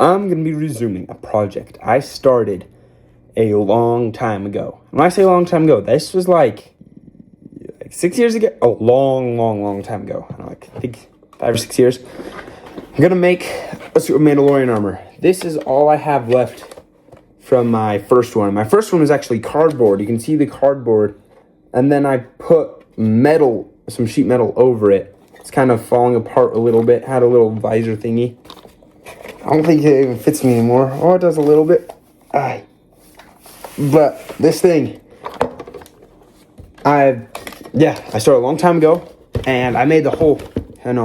I'm going to be resuming a project I started a long time ago. When I say a long time ago, this was like 6 years ago. Oh, long time ago. I think 5 or 6 years. I'm going to make a suit of Mandalorian armor. This is all I have left from my first one. My first one was actually cardboard. You can see the cardboard. And then I put metal, some sheet metal over it. It's kind of falling apart a little bit. Had a little visor thingy. I don't think it even fits me anymore. Oh, it does a little bit. But this thing, I started a long time ago, and I made the whole,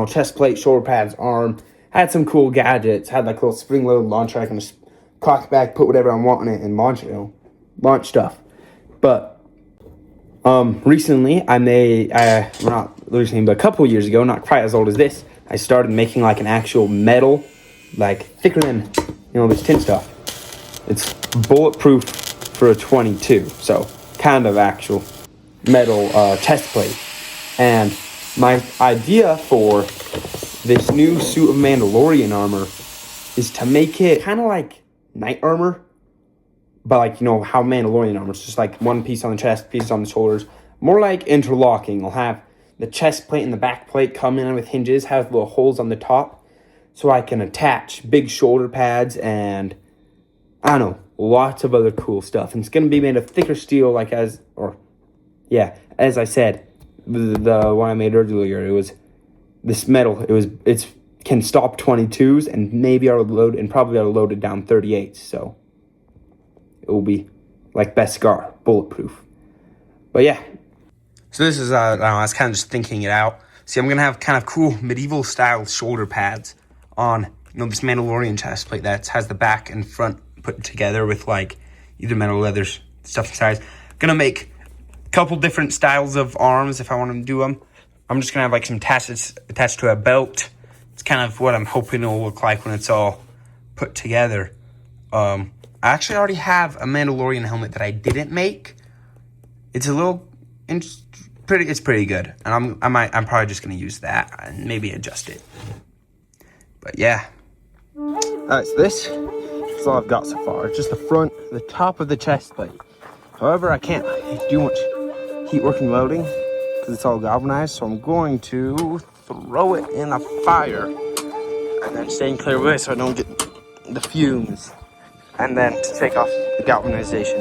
chest plate, shoulder pads, arm. I had some cool gadgets. Had like a little spring-loaded launcher. I can just cock back, put whatever I want in it, and launch it. Launch stuff. But recently, not recently, but a couple years ago, not quite as old as this, I started making like an actual metal, like thicker than this tin stuff. It's bulletproof for a 22, so kind of actual metal chest plate. And my idea for this new suit of Mandalorian armor is to make it kind of like knight armor, but like how Mandalorian armor is just like one piece on the chest, piece on the shoulders, more like interlocking. I'll have the chest plate and the back plate come in with hinges, have little holes on the top, so I can attach big shoulder pads and lots of other cool stuff. And it's going to be made of thicker steel, as I said, the one I made earlier, it was this metal. It can stop 22s and probably ought to load it down 38s. So it will be like Beskar, bulletproof. But yeah. So this is, I was kind of just thinking it out. See, I'm going to have kind of cool medieval style shoulder pads on, this Mandalorian chest plate that has the back and front put together with like either metal, leather, stuff inside. Gonna make a couple different styles of arms if I want to do them. I'm just gonna have like some tassets attached to a belt. It's kind of what I'm hoping it'll look like when it's all put together. I actually already have a Mandalorian helmet that I didn't make. It's it's pretty good, and I'm probably just gonna use that and maybe adjust it. But yeah. Alright, so this is all I've got so far. It's just the top of the chest plate. However, I can't do much heat working welding because it's all galvanized, so I'm going to throw it in a fire and then staying clear of it so I don't get the fumes, and then to take off the galvanization.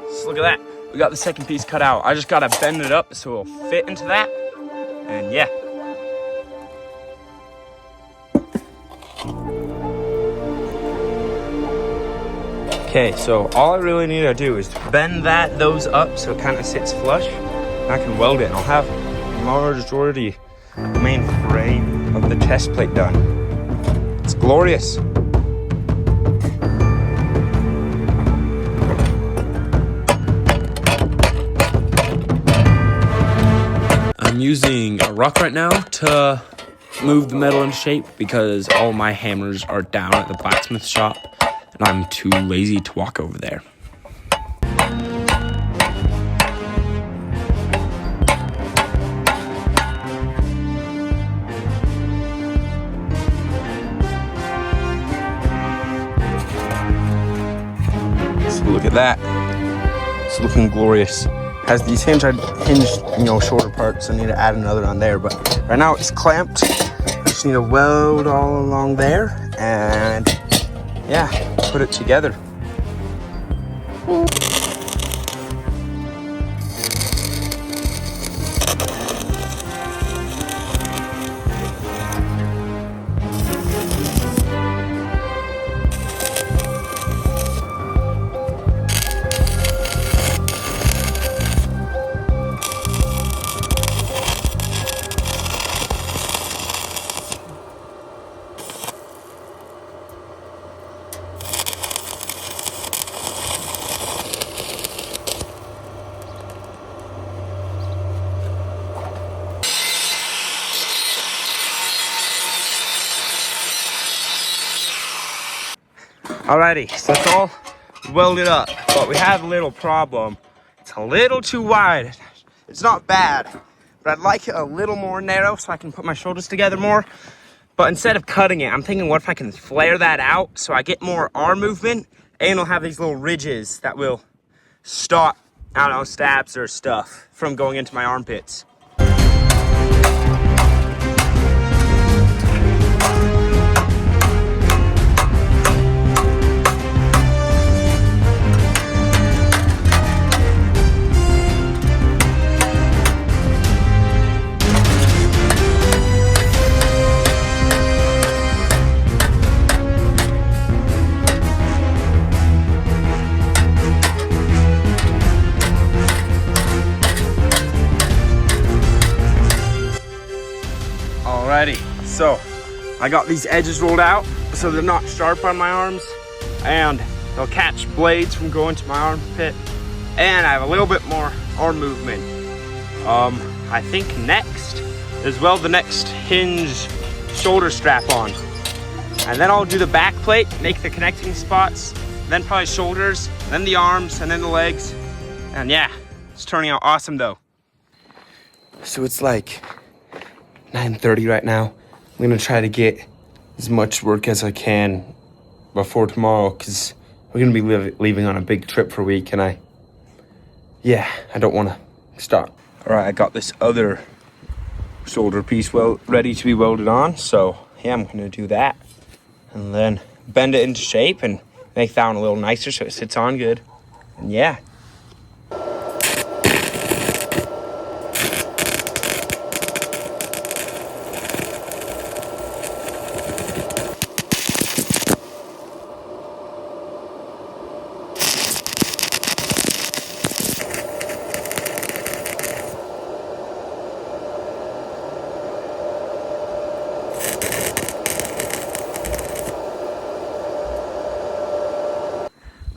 So look at that. We got the second piece cut out. I just gotta bend it up so it'll fit into that. And yeah. Okay, so all I really need to do is bend those up so it kind of sits flush. I can weld it, and I'll have majority main frame of the chest plate done. It's glorious. I'm using a rock right now to move the metal into shape because all my hammers are down at the blacksmith shop and I'm too lazy to walk over there. So look at that. It's looking glorious. Has these hinged, shoulder parts. I need to add another on there, but right now it's clamped. I just need to weld all along there and put it together. Alrighty, so it's all welded up, but we have a little problem. It's a little too wide. It's not bad, but I'd like it a little more narrow so I can put my shoulders together more. But instead of cutting it, I'm thinking, what if I can flare that out so I get more arm movement, and it'll have these little ridges that will stop, I don't know, stabs or stuff from going into my armpits. Alrighty, so I got these edges rolled out so they're not sharp on my arms, and they'll catch blades from going to my armpit, and I have a little bit more arm movement. I think next is, well, the next hinge shoulder strap on, and then I'll do the back plate, make the connecting spots, then probably shoulders, then the arms, and then the legs. And yeah, it's turning out awesome though. So it's like 9:30 right now. I'm gonna try to get as much work as I can before tomorrow, because we're gonna be leaving on a big trip for a week, and I don't want to stop. All right, I got this other shoulder piece ready to be welded on, so yeah, I'm gonna do that and then bend it into shape and make that one a little nicer so it sits on good. And yeah.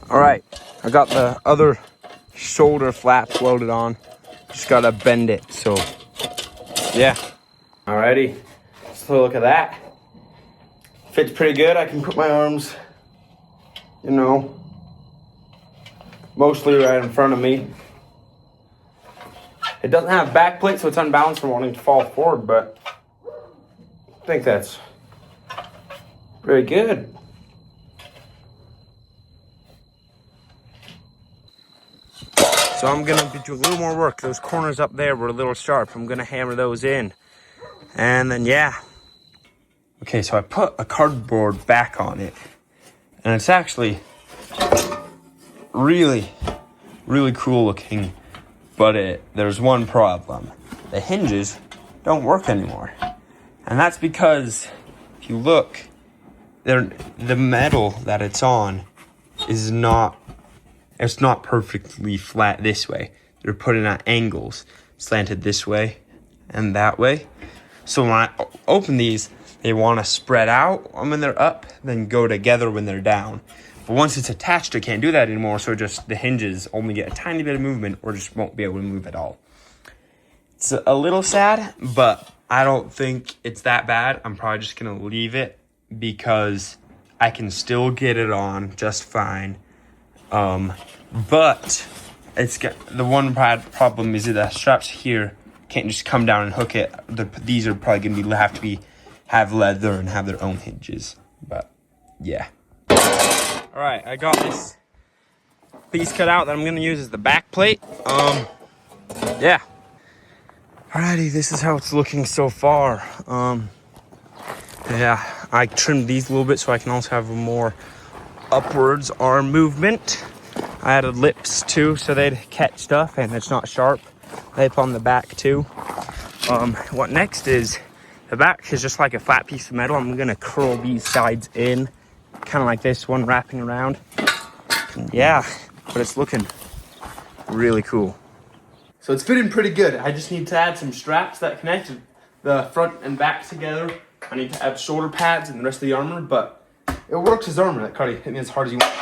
All right, I got the other shoulder flap welded on. Just gotta bend it, so yeah. Alrighty, so look at that. Fits pretty good. I can put my arms, you know, mostly right in front of me. It doesn't have back plate, so it's unbalanced from wanting to fall forward, but I think that's very good. So I'm gonna be doing a little more work. Those corners up there were a little sharp. I'm gonna hammer those in. And then yeah. Okay, so I put a cardboard back on it. And it's actually really, really cool looking. But there's one problem. The hinges don't work anymore. And that's because if you look, the metal that it's on is not perfectly flat this way. They're put in at angles, slanted this way and that way. So when I open these, they want to spread out when they're up, then go together when they're down. But once it's attached, I can't do that anymore, so just the hinges only get a tiny bit of movement or just won't be able to move at all. It's a little sad, but I don't think it's that bad. I'm probably just going to leave it because I can still get it on just fine. But it's got the one problem is that the straps here can't just come down and hook it. These are probably going to have leather and have their own hinges. But yeah. All right, I got this piece cut out that I'm going to use as the back plate. Yeah. Alrighty, this is how it's looking so far. Yeah, I trimmed these a little bit so I can also have a more upwards arm movement. I added lips too so they'd catch stuff and it's not sharp. Lip on the back too. What next is, the back is just like a flat piece of metal. I'm gonna curl these sides in, kind of like this one wrapping around. And yeah, but it's looking really cool. So it's fitting pretty good. I just need to add some straps that connect the front and back together. I need to add shoulder pads and the rest of the armor, but it works as armor. That Cardi hit me as hard as you want.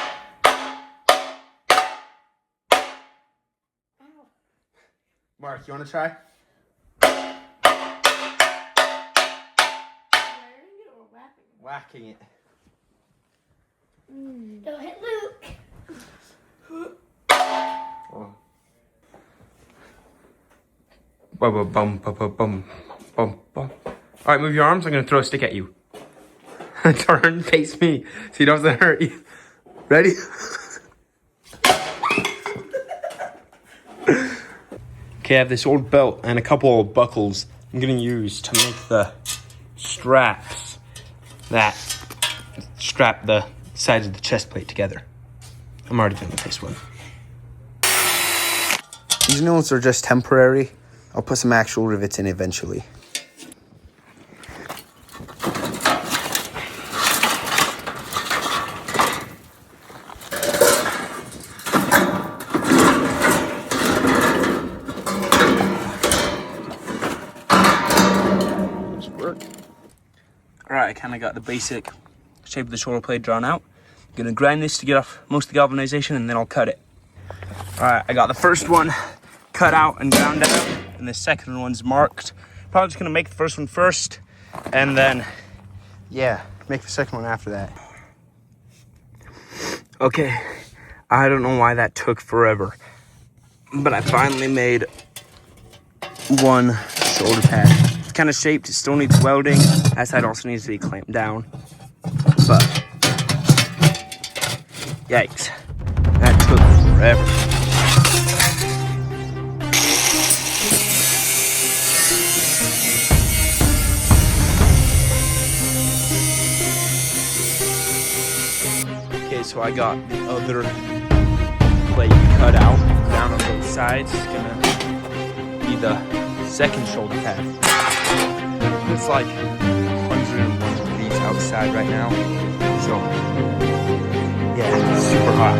Mark, you want to try? Whacking it. Don't hit Luke. Oh. Bum, bum, bum, bum, bum, bum, bum. All right, move your arms. I'm gonna throw a stick at you. Turn, face me, so he doesn't hurt you. Ready? Okay, I have this old belt and a couple of buckles I'm gonna use to make the straps that strap the sides of the chest plate together. I'm already done with this one. These nails are just temporary. I'll put some actual rivets in eventually. Alright, I kind of got the basic shape of the shoulder blade drawn out. I'm going to grind this to get off most of the galvanization and then I'll cut it. Alright, I got the first one cut out and ground out and the second one's marked. Probably just going to make the first one first and then, yeah, make the second one after that. Okay, I don't know why that took forever, but I finally made one shoulder pad. It's kind of shaped, it still needs welding. That side also needs to be clamped down. But, yikes, that took forever. Okay, so I got the other plate cut out, down on both sides. It's gonna be the second shoulder pad. It's like 101 degrees outside right now, so yeah, it's super hot.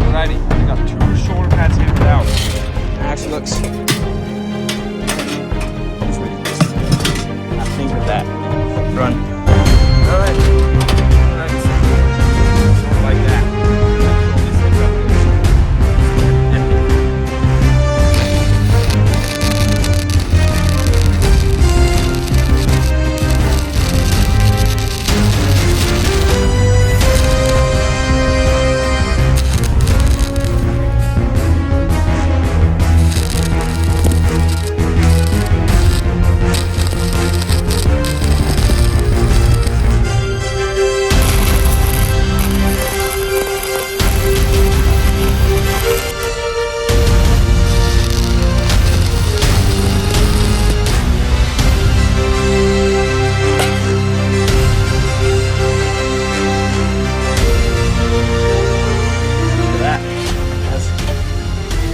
Alrighty, I got 2 shoulder pads hammered out. It actually looks that run. All right. Like that.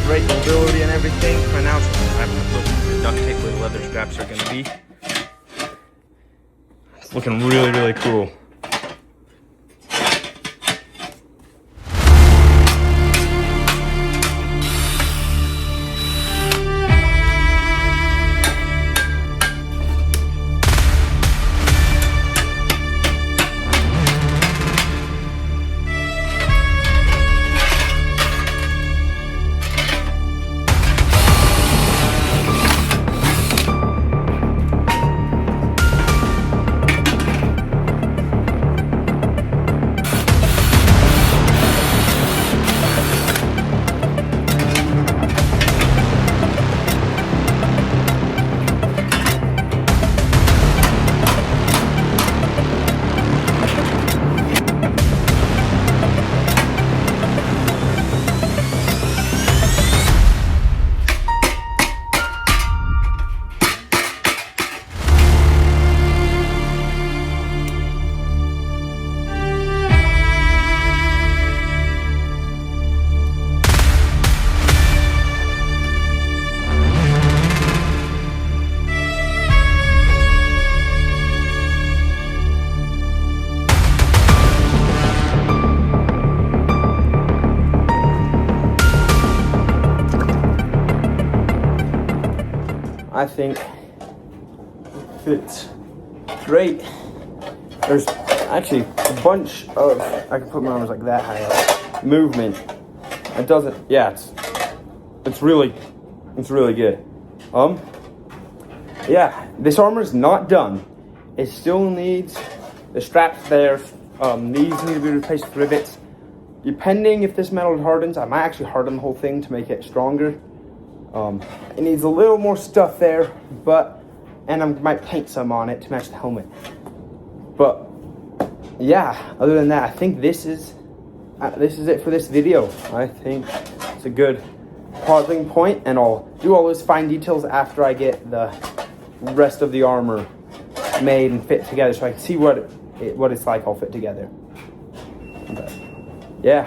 Great mobility and everything. Right now, I'm looking for the duct tape where the leather straps are going to be. It's looking really, really cool. I think fits great. There's actually a bunch of, I can put my arms like that high up, movement. It doesn't, yeah, it's really It's really good. Yeah, this armor is not done. It still needs the straps there. These need to be replaced with rivets. Depending if this metal hardens, I might actually harden the whole thing to make it stronger. It needs a little more stuff there, and I might paint some on it to match the helmet. But yeah, other than that, I think this is it for this video. I think it's a good pausing point, and I'll do all those fine details after I get the rest of the armor made and fit together, so I can see what it's like all fit together. But yeah.